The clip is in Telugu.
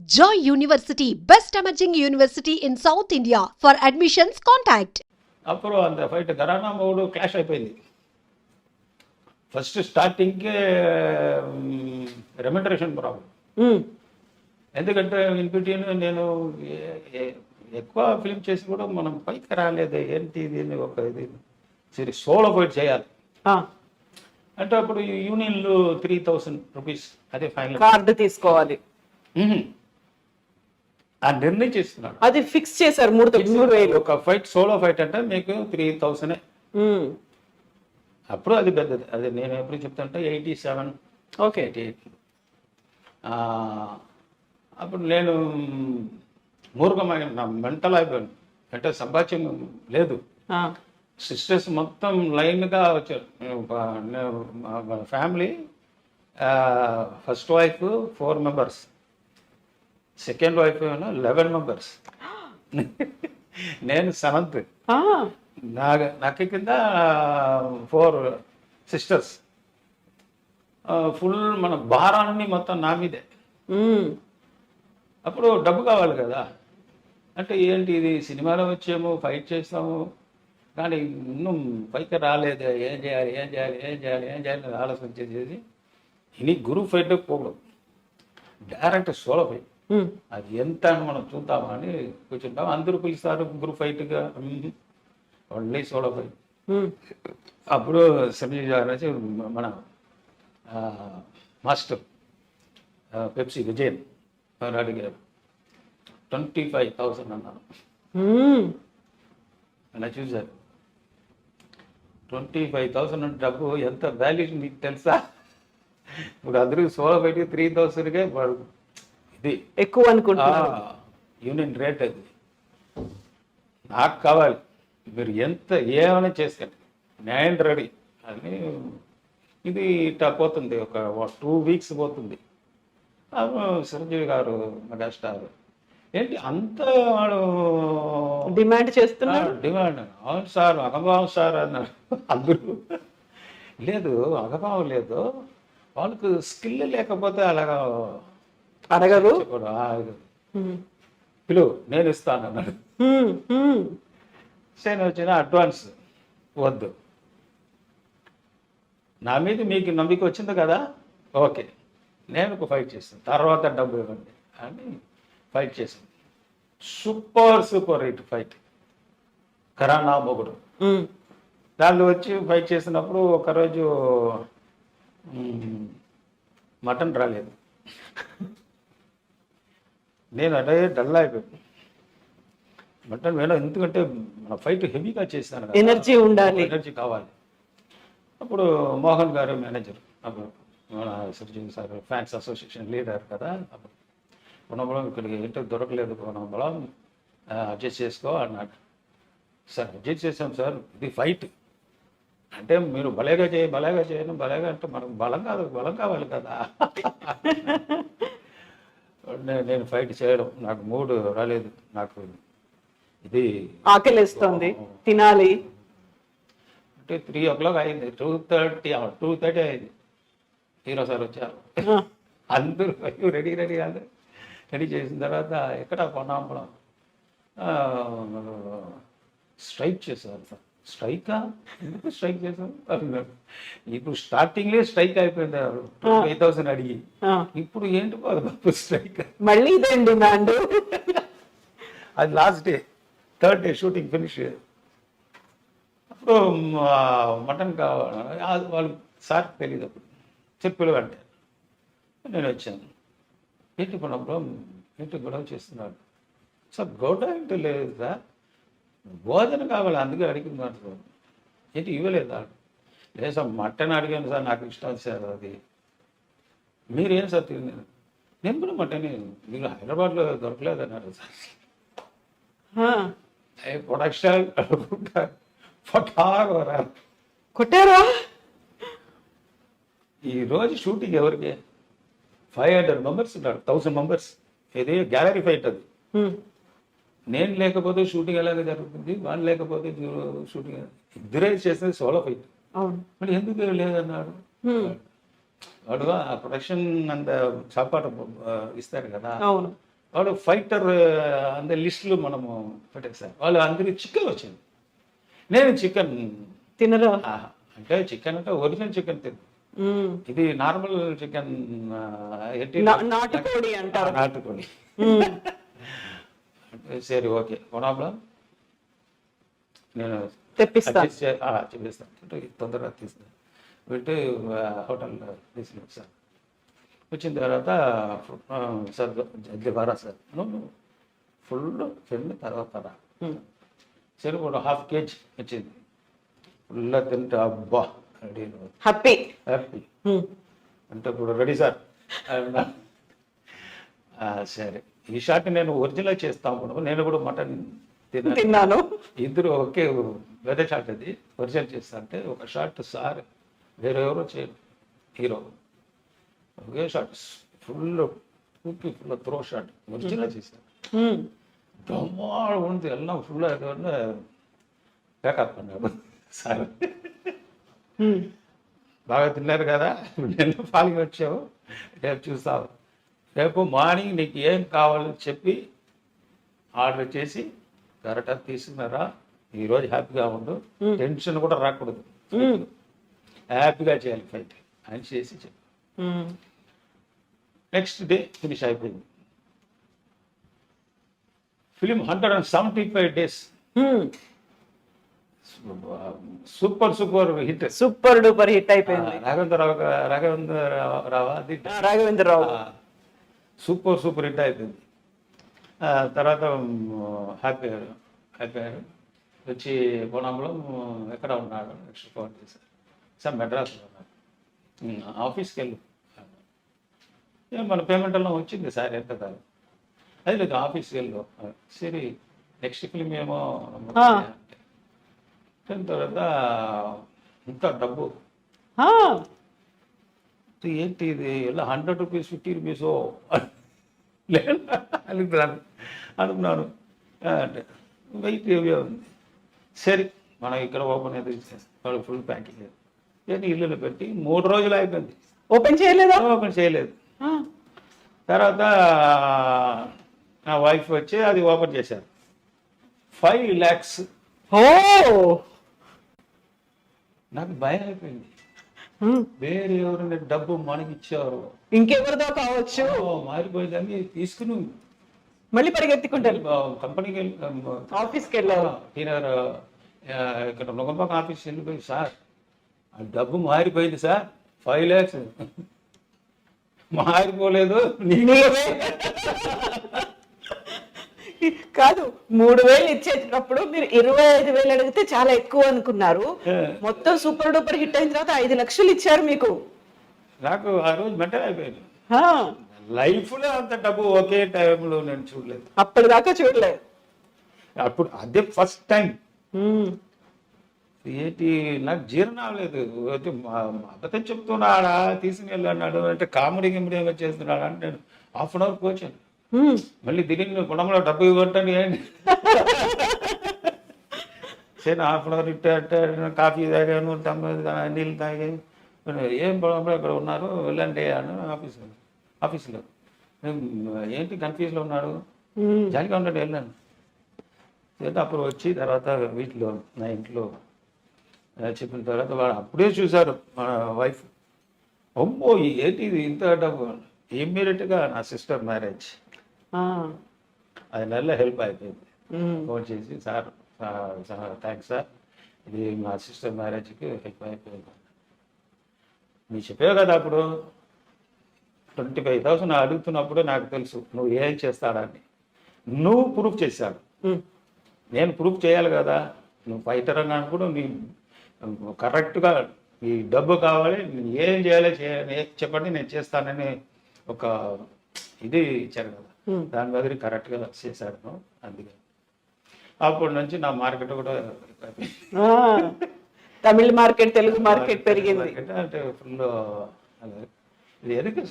Joy University, best emerging university in South India. For admissions, contact. అప్పుడు అంత ఫైట్ గరానా మూడు క్లాష్ అయిపోయింది. ఫస్ట్ స్టార్టింగ్కే రెమ్యునరేషన్ ప్రాబ్లం. ఎందుకంటే ఇన్పిటీన్ నేను ఎక్కువ ఫిలిం చేసి కూడా మనం పైకి రాలేదు. ఏంటి ఇది ఒక ఇది సరే సోలో ఫైట్ చేయాలి అంటే అప్పుడు యూనియన్లు 3000 రూపీస్ అదే ఫైనల్ కార్డు తీసుకోవాలి. ఆ నిర్ణయం చేస్తున్నాడు. అది ఫిక్స్ చేశారు 3,000. ఒక ఫైట్ సోలో ఫైట్ అంటే మీకు 3000. అప్పుడు అది పెద్దది. అది నేను ఎప్పుడు చెప్తానంటే 87 ఓకే 88. అప్పుడు నేను మూర్ఖమైన నా మెంటల్ అయిపోయాను. అంటే సంపాద్యం లేదు. సిస్టర్స్ మొత్తం లైన్గా వచ్చారు. Family first wife 4 members, second wife 11 members, నేను 7th. నాకు కింద 4 సిస్టర్స్. ఫుల్ మన భారాన్ని మొత్తం నా మీదే. అప్పుడు డబ్బు కావాలి కదా. అంటే ఏంటి ఇది సినిమాలో వచ్చాము ఫైట్ చేస్తాము కానీ ಇನ್ನೂ పైకి రాలేదు. ఏం చేయాలి ఆలోచన చేసేది. ఇని గురు ఫైట్ పోకూడదు, డైరెక్ట్ సోలో ఫైట్. అది ఎంత అని మనం చూద్దామని కూర్చుంటాం. అందరూ పిలుస్తారు గురు ఫైట్గా, ఓన్లీ సోలో ఫైట్. అప్పుడు సంజయ్ గారు వచ్చి మన మాస్టర్ పెప్సీ విజయన్ అడిగారు 25,000 అన్నాను. అలా చూశారు 25,000 డబ్బు ఎంత వాల్యూ మీకు తెలుసా? ఇప్పుడు అందరూ సోలో ఫైట్ 3,000కే ఇది ఎక్కువ అనుకుంటున్నారు. యూనియన్ రేట్ అది. నాకు కావాలి, మీరు ఎంత ఏమైనా చేసుకోండి, నేను రెడీ అని. ఇది ఇట్లా పోతుంది. ఒక 2 వీక్స్ పోతుంది. చిరంజీవి గారు మెగాస్టార్ ఏంటి అంత వాడు డిమాండ్ చేస్తున్నాడు. డిమాండ్ అవును సార్, అగభావం సార్ అన్నాడు. అందరూ లేదు అగభావం లేదు, వాళ్ళకు స్కిల్ లేకపోతే అలాగా అడగదు. పిలువు నేను ఇస్తాను అన్నాడు. నేను వచ్చిన అడ్వాన్స్ వద్దు, నా మీద మీకు నమ్మిక వచ్చింది కదా, ఓకే నేను ఒక ఫైట్ చేస్తాను, తర్వాత డబ్బు ఇవ్వండి అని ఫైట్ చేశాను. సూపర్ హిట్ ఫైట్ కరానా మొగుడు. దాంట్లో వచ్చి ఫైట్ చేసినప్పుడు ఒకరోజు మటన్ రాలేదు. నేను అదే డల్ అయిపోయాను. మటన్ వేణం ఎందుకంటే మన ఫైట్ హెవీగా చేశాను, ఎనర్జీ ఉండాలి, ఎనర్జీ కావాలి. అప్పుడు మోహన్ గారు మేనేజర్, అప్పుడు మన Chiranjeevi sir fans association leader కదా. అప్పుడు పునబలం ఇక్కడికి ఏంటో దొరకలేదు, పునబలం అడ్జస్ట్ చేసుకో అన్నాడు. సార్ అడ్జస్ట్ చేసాం సార్, ఇది ఫైట్ అంటే మీరు భలేగా చేయను భలేగా అంటే మనకు బలం కావాలి కదా. నేను ఫైట్ చేయడం నాకు మూడు రాలేదు. నాకు ఇది ఆకలిస్తుంది, తినాలి అంటే 3 o'clock అయింది. 2:30 అయింది. హీరో సార్ వచ్చారు. అందరూ రెడీ అందరూ రెడీ చేసిన తర్వాత ఎక్కడ పొన్నాంపడం స్ట్రైక్ చేశారు సార్. స్ట్రైకా? ఎందుకు స్ట్రైక్ చేశారు అన్నారు. ఇప్పుడు స్టార్టింగ్లే స్ట్రైక్ అయిపోయింది 5,000 అడిగి. ఇప్పుడు ఏంటి బాబు స్ట్రైక్? మళ్ళీ ఇదేంటి డిమాండ్. అది last day, 3rd day shooting finish. అప్పుడు మటన్ కావాలి వాళ్ళు సార్ తెలియదు. అప్పుడు చెప్పులు అంటే నేను వచ్చాను. ఏంటి పొన్నప్పుడు ఏంటి గొడవ చేస్తున్నాడు సార్? గొడవ ఏంటో లేదు సార్, భోజనం కావాలి అందుకే అడిగినాడు సార్. ఏంటి ఇవ్వలేదా? లేదు సార్ మటన్ అడిగాను సార్, నాకు ఇష్టం సార్ అది. మీరేం సార్ తిన్నాను? నేను కూడా మటన్, మీరు హైదరాబాద్లో దొరకలేదన్నారు సార్. ప్రొడక్షన్ కొట్టారా? ఈరోజు షూటింగ్ ఎవరికి 500 మెంబర్స్ ఉన్నారు, 1000 మెంబర్స్. ఇది గ్యాలరీ ఫైట్ అది. నేను లేకపోతే షూటింగ్ ఎలాగ జరుగుతుంది, వాళ్ళు లేకపోతే షూటింగ్. ఇద్దరే చేసేది సోలో ఫైట్. మరి ఎందుకు లేదన్నాడు వాడు. ఆ ప్రొడక్షన్ అంత చాపాట ఇస్తారు కదా, వాళ్ళు ఫైటర్ అంద లిస్టులు మనము పెట్టేసారు. వాళ్ళు అందరికి చికెన్ వచ్చింది, నేను చికెన్ తినరా? అంటే చికెన్ అంటే ఒరిజినల్ చికెన్ తిను, ఇది నార్మల్ చికెన్ నాటుకోడి అంటారు. నాటుకోడి. సరే ఓకే, కొనాబ్లం నేను తెప్పిస్తా, చూపిస్తాను, తొందరగా తీసుకుని పెట్టి హోటల్లో తీసుకుని సార్. వచ్చిన తర్వాత సార్ జల్దీ బారా సార్, ఫుల్ తిన్న తర్వాత రా. సరే ఒక ½ కేజీ వచ్చింది, ఫుల్గా తింటే అబ్బా రెడీ, హ్యాపీ హ్యాపీ. అంటే ఇప్పుడు రెడీ సార్ అన్నా. సరే ఈ షాట్ నేను ఒరిజినల్ చేస్తాను, నేను కూడా మటన్ తిన్నాను. ఇద్దరు ఒకే వేరే షాట్, అది ఒరిజినల్ చేస్తా అంటే ఒక షాట్ సార్ వేరే ఎవరో చేయరు, హీరో ఒకే షాట్ ఫుల్ ఊపి ఫుల్ త్రో షాట్ ఒరిజినల్ చేశారు. బ్రహ్మాండ ఉంది ఎல்லாம் ఫుల్ అది வந்து பேக்கப் பண்ணாரு సార్. బాగా తిన్నారు కదా, నిన్న పాలికి వచ్చావు, రేపు చూస్తావు, రేపు మార్నింగ్ నీకు ఏం కావాలని చెప్పి ఆర్డర్ చేసి కరెక్ట్గా తీసుకున్నారా, ఈరోజు హ్యాపీగా ఉండు, టెన్షన్ కూడా రాకూడదు, హ్యాపీగా చేయాలి ఫైట్ అని చేసి చెప్పి నెక్స్ట్ డే ఫినిష్ అయిపోయింది. Film 175 days, super super hit, super duper hit అయిపోయింది. రాఘవేంద్రరావు సూపర్ సూపర్ హిట్ అయిపోయింది. తర్వాత హ్యాపీ అయ్యారు. వచ్చి కోణంలో ఎక్కడ ఉన్నాడు నెక్స్ట్ ఫోన్ చేశారు, సార్ మెడ్రాస్లో ఉన్నాడు, ఆఫీస్కి వెళ్ళు, మన పేమెంట్ ఎல்லாம் వచ్చింది సార్, ఎంత కాదు అది లేదు, ఆఫీస్కి వెళ్ళు. సరే నెక్స్ట్ ఫిలిం ఏమో దాని తర్వాత ఇంత డబ్బు ఏంటి ఇది ఇలా 100 రూపీస్ 50 రూపీస్ లేదు అనుకున్నాను. అంటే వెయిట్ ఏవో ఉంది. సరే మనం ఇక్కడ ఓపెన్ అయితే వాళ్ళు ఫుల్ ప్యాకింగ్ నేను ఇల్లులో పెట్టి 3 రోజులు అయిపోయింది, ఓపెన్ చేయలేదా? ఓపెన్ చేయలేదు. తర్వాత నా వైఫ్ వచ్చి అది ఓపెన్ చేశారు, 5 lakhs. ఓ నాకు భయం అయిపోయింది, వేరే ఎవరైనా డబ్బు మనకి ఇచ్చారు, ఇంకెవరిదో కావచ్చు, మారిపోయిందని తీసుకుని మళ్ళీ పరిగెత్తుకుంటారు కంపెనీకి వెళ్ళి ఆఫీస్కి వెళ్ళారు. టీనగర్ ఇక్కడ నొగంపాక ఆఫీస్కి వెళ్ళిపోయి, సార్ ఆ డబ్బు మారిపోయింది సార్, 5 lakhs. మారిపోలేదు, కాదు 3,000 ఇచ్చేటప్పుడు మీరు 25,000 అడిగితే చాలా ఎక్కువ అనుకున్నారు, మొత్తం సూపర్ డూపర్ హిట్ అయిన తర్వాత 5 లక్షలు ఇచ్చారు మీకు. నాకు ఆ రోజు మెంటల్ అయిపోయింది, లైఫ్లో అంత డబ్బు ఒకే టైంలో నేను చూడలేదు, అప్పటిదాకా చూడలేదు. అప్పుడు అదే ఫస్ట్ టైం. ఏంటి నాకు జీర్ణం అవ్వలేదు, అబద్ధం చెప్తున్నాడా తీసుకుని వెళ్ళన్నాడు అంటే కామెడీ గిమిడీ ఏమో చేస్తున్నాడు అంటే నేను ½ అవర్ కూర్చాను, మళ్ళీ తిరిగి గుణంలో డబ్బు ఇవ్వటండి ఏంటి సరే ½ అవర్ ఇట్టే కాఫీ తాగాను, నీళ్ళు తాగి ఏం పొలంలో ఇక్కడ ఉన్నారు వెళ్ళండి అని ఆఫీస్లో ఏంటి కన్ఫ్యూజ్లో ఉన్నాడు, జాలిగా ఉండండి వెళ్ళాను. సరే అప్పుడు వచ్చి తర్వాత వీటిలో నా ఇంట్లో చెప్పిన తర్వాత వాడు అప్పుడే చూశారు మన వైఫ్, అమ్మో ఏంటి ఇది ఇంత డబ్బు. ఇమ్మీడియట్గా నా సిస్టర్ మ్యారేజ్, అది నెల హెల్ప్ అయిపోయింది. ఫోన్ చేసి సార్ థ్యాంక్స్ సార్, ఇది మా సిస్టర్ మ్యారేజ్కి హెల్ప్ అయిపోయింది. నువ్వు చెప్పావు కదా అప్పుడు 25,000 అడుగుతున్నప్పుడు నాకు తెలుసు నువ్వు ఏం చేస్తాడని, నువ్వు ప్రూఫ్ చేశాడు, నేను ప్రూఫ్ చేయాలి కదా, నువ్వు ఫైటర్ అని కూడా నీ కరెక్ట్గా ఈ డబ్బు కావాలి, ఏం చేయాలి చెప్పండి నేను చేస్తానని ఒక ఇది ఇచ్చారు కదా, దాని బదులు కరెక్ట్గా చేశాడు. అందుకే అప్పటి నుంచి నా మార్కెట్ కూడా తమిళ మార్కెట్ తెలుగు మార్కెట్ పెరిగింది అంటే ఫుల్ ఇది ఎందుకు